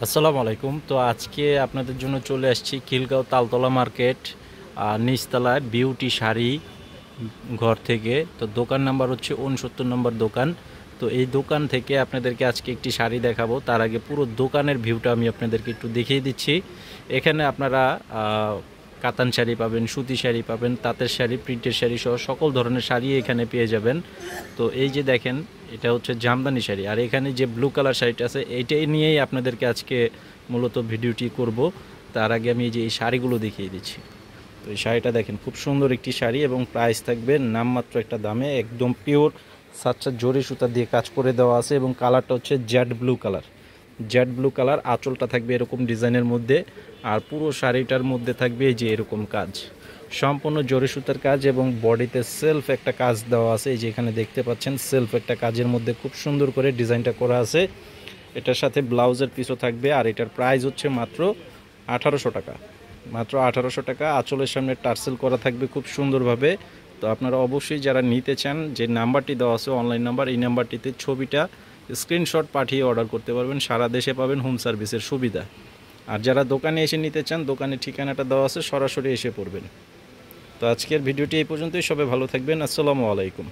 আসসালামু আলাইকুম। তো আজকে আপনাদের জন্য চলে আসছি খিলগাঁও তালতলা মার্কেট নিচতলায় বিউটি শাড়ি ঘর থেকে। তো দোকান নাম্বার হচ্ছে 69 নম্বর দোকান। তো এই দোকান থেকে আপনাদেরকে আজকে একটি শাড়ি দেখাবো। তার আগে পুরো দোকানের ভিউটা আমি আপনাদেরকে একটু দেখিয়ে দিচ্ছি। এখানে আপনারা কাতান শাড়ি পাবেন, সুতি শাড়ি পাবেন, তাঁতের শাড়ি, প্রিন্টের শাড়ি সহ সকল ধরনের শাড়ি এখানে পেয়ে যাবেন। তো এই যে দেখেন, এটা হচ্ছে জামদানি শাড়ি, আর এখানে যে ব্লু কালার শাড়িটা আছে এইটাই নিয়েই আপনাদেরকে আজকে মূলত ভিডিওটি করব। তার আগে আমি এই যে এই শাড়িগুলো দেখিয়ে দিচ্ছি। তো এই শাড়িটা দেখেন, খুব সুন্দর একটি শাড়ি এবং প্রাইস থাকবে নামমাত্র একটা দামে। একদম পিওর সাচ্চা জরি সুতা দিয়ে কাজ করে দেওয়া আছে এবং কালারটা হচ্ছে Z blue colour. Z blue colour, আঁচলটা থাকবে এরকম ডিজাইনের মধ্যে, আর পুরো শাড়িটার মধ্যে থাকবে এই যে এরকম কাজ, সম্পূর্ণ জরি সুতার কাজ এবং বডিতে সেলফ একটা কাজ দেওয়া আছে। এই যে এখানে দেখতে পাচ্ছেন সেলফ একটা কাজের মধ্যে খুব সুন্দর করে ডিজাইনটা করা আছে। এটার সাথে ব্লাউজের পিসও থাকবে, আর এটার প্রাইস হচ্ছে মাত্র 1800 টাকা। মাত্র 1800 টাকা। আঁচলের সামনে টার্সেল করা থাকবে খুব সুন্দরভাবে। তো আপনারা অবশ্যই যারা নিতে চান, যে নাম্বারটি দেওয়া আছে অনলাইন নাম্বার, এই নাম্বারটিতে ছবিটা স্ক্রিনশট পাঠিয়ে অর্ডার করতে পারবেন। সারা দেশে পাবেন হোম সার্ভিসের সুবিধা। আর যারা দোকানে এসে নিতে চান, দোকানের ঠিকানাটা দেওয়া আছে, সরাসরি এসে পড়বেন। তো আজকের ভিডিওটি এই পর্যন্তই। সবাই ভালো থাকবেন। আসসালামু আলাইকুম।